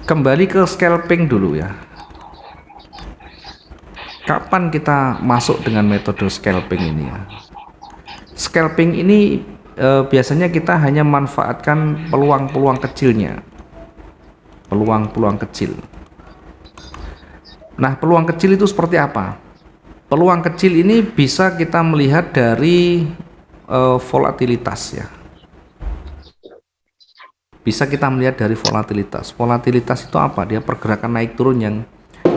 Kembali ke scalping dulu ya. Kapan kita masuk dengan metode scalping ini ya? Scalping ini biasanya kita hanya manfaatkan peluang-peluang kecilnya, peluang-peluang kecil. Nah, peluang kecil itu seperti apa? Peluang kecil ini bisa kita melihat dari volatilitas ya. Bisa kita melihat dari volatilitas. Volatilitas itu apa? Dia pergerakan naik turun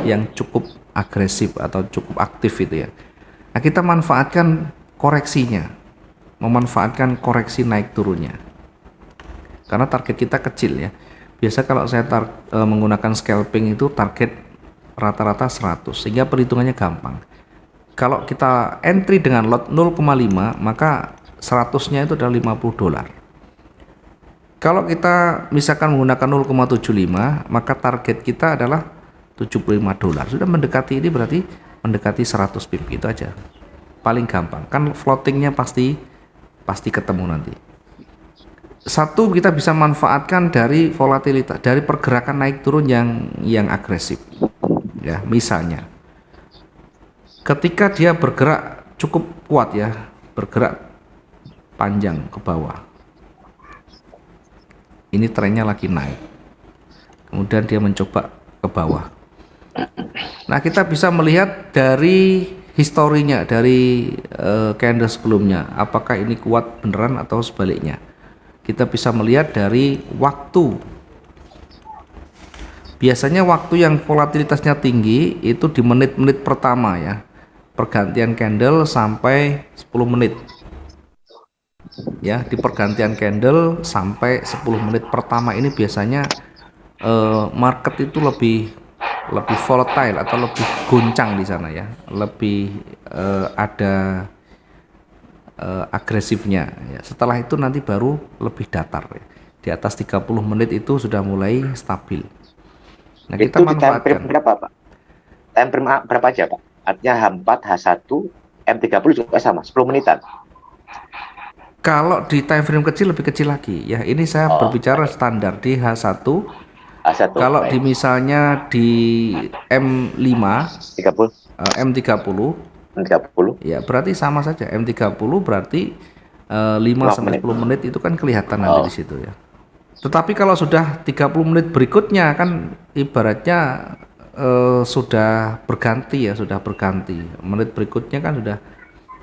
yang cukup agresif atau cukup aktif itu ya. Nah, kita manfaatkan koreksinya, memanfaatkan koreksi naik turunnya. Karena target kita kecil ya. Biasa kalau saya menggunakan scalping itu target rata-rata 100 sehingga perhitungannya gampang. Kalau kita entry dengan lot 0,5 maka 100-nya itu adalah $50. Kalau kita misalkan menggunakan 0,75 maka target kita adalah $75. Sudah mendekati, ini berarti mendekati 100 pip, itu aja. Paling gampang kan, floatingnya pasti ketemu nanti. Satu, kita bisa manfaatkan dari volatilitas, dari pergerakan naik turun yang agresif ya. Misalnya ketika dia bergerak cukup kuat ya, bergerak panjang ke bawah, ini trennya lagi naik, kemudian dia mencoba ke bawah. Nah, kita bisa melihat dari historinya, dari candle sebelumnya, apakah ini kuat beneran atau sebaliknya. Kita bisa melihat dari waktu. Biasanya waktu yang volatilitasnya tinggi itu di menit-menit pertama ya, pergantian candle sampai 10 menit ya. Di pergantian candle sampai 10 menit pertama ini biasanya market itu lebih volatile atau lebih goncang di sana ya, lebih ada agresifnya ya. Setelah itu nanti baru lebih datar ya. Di atas 30 menit itu sudah mulai stabil. Nah, kita Itu di time frame manfaatkan. berapa, Pak? Time frame berapa aja, Pak? Artinya H4, H1, M30 juga sama, 10 menitan. Kalau di time frame kecil lebih kecil lagi ya. Ini saya berbicara Baik. standar di H1. H1, Kalau di baik. misalnya di M5, 30, M30 M30, ya berarti sama saja. M30 berarti 5 5 sampai menit. 10 menit itu kan kelihatan nanti di situ ya. Tetapi kalau sudah 30 menit berikutnya kan ibaratnya sudah berganti ya, sudah berganti. Menit berikutnya kan sudah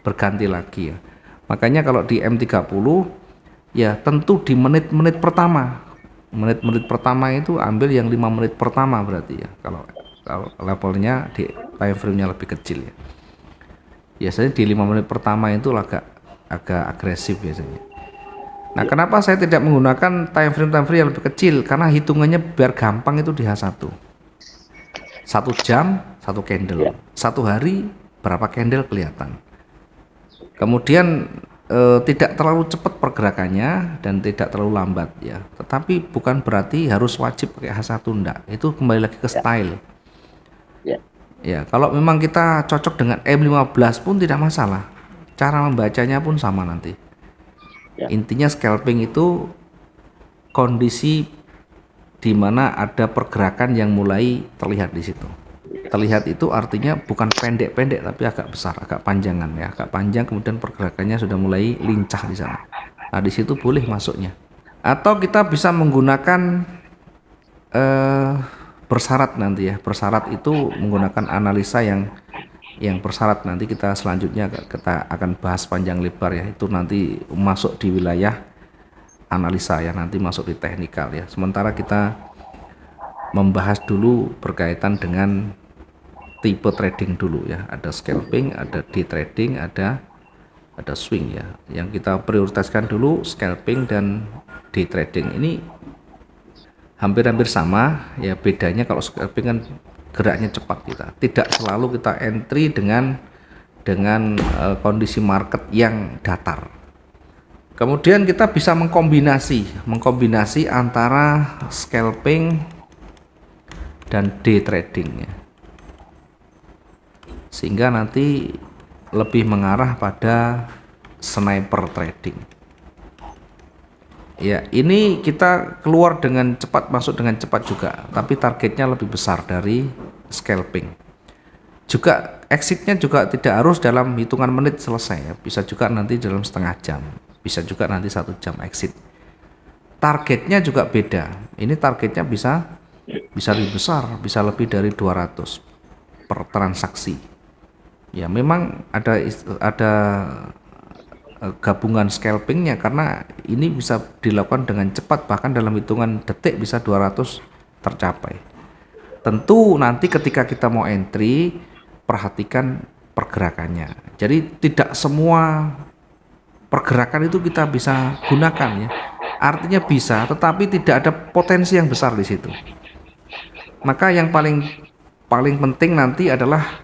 berganti lagi ya. Makanya kalau di M30 ya tentu di menit-menit pertama. Menit-menit pertama itu ambil yang 5 menit pertama berarti ya. Kalau levelnya di time frame-nya lebih kecil ya. Biasanya di 5 menit pertama itu agak agresif biasanya. Nah, kenapa saya tidak menggunakan time frame yang lebih kecil? Karena hitungannya biar gampang itu di H1. 1 jam, 1 candle. Ya. 1 hari, berapa candle kelihatan. Kemudian tidak terlalu cepat pergerakannya dan tidak terlalu lambat ya. Tetapi bukan berarti harus wajib pakai H1, enggak. Itu kembali lagi ke style. Ya. Ya, kalau memang kita cocok dengan M15 pun tidak masalah. Cara membacanya pun sama nanti. Ya. Intinya scalping itu kondisi di mana ada pergerakan yang mulai terlihat di situ. Terlihat itu artinya bukan pendek-pendek tapi agak besar, agak panjangan ya, agak panjang, kemudian pergerakannya sudah mulai lincah di sana. Nah, di situ boleh masuknya. Atau kita bisa menggunakan bersyarat nanti ya. Bersyarat itu menggunakan analisa yang bersyarat, nanti kita selanjutnya kita akan bahas panjang lebar ya. Itu nanti masuk di wilayah analisa ya, nanti masuk di teknikal ya. Sementara kita membahas dulu berkaitan dengan tipe trading dulu ya. Ada scalping, ada day trading, ada swing ya. Yang kita prioritaskan dulu scalping dan day trading. Ini hampir-hampir sama ya, bedanya kalau scalping kan geraknya cepat, kita tidak selalu kita entry dengan kondisi market yang datar. Kemudian kita bisa mengkombinasi antara scalping dan day trading ya, sehingga nanti lebih mengarah pada sniper trading. Ya, ini kita keluar dengan cepat, masuk dengan cepat juga, tapi targetnya lebih besar dari scalping. Juga exitnya juga tidak harus dalam hitungan menit selesai ya, bisa juga nanti dalam setengah jam, bisa juga nanti 1 jam exit. Targetnya juga beda. Ini targetnya bisa bisa lebih besar, bisa lebih dari 200 per transaksi. Ya, memang ada gabungan scalpingnya karena ini bisa dilakukan dengan cepat, bahkan dalam hitungan detik bisa 200 tercapai. Tentu nanti ketika kita mau entry, perhatikan pergerakannya. Jadi tidak semua pergerakan itu kita bisa gunakan ya. Artinya bisa, tetapi tidak ada potensi yang besar di situ. Maka yang paling paling penting nanti adalah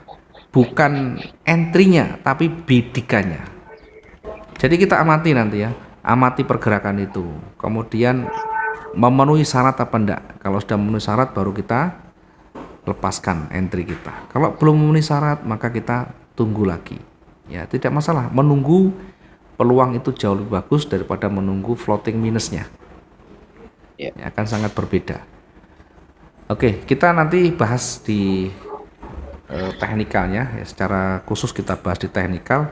bukan entry-nya, tapi bidikannya. Jadi kita amati nanti ya, amati pergerakan itu. Kemudian memenuhi syarat apa enggak. Kalau sudah memenuhi syarat baru kita lepaskan entry kita. Kalau belum memenuhi syarat maka kita tunggu lagi. Ya, tidak masalah. Menunggu peluang itu jauh lebih bagus daripada menunggu floating minusnya. Ya. Ya, akan sangat berbeda. Oke, kita nanti bahas di teknikalnya ya, secara khusus kita bahas di teknikal.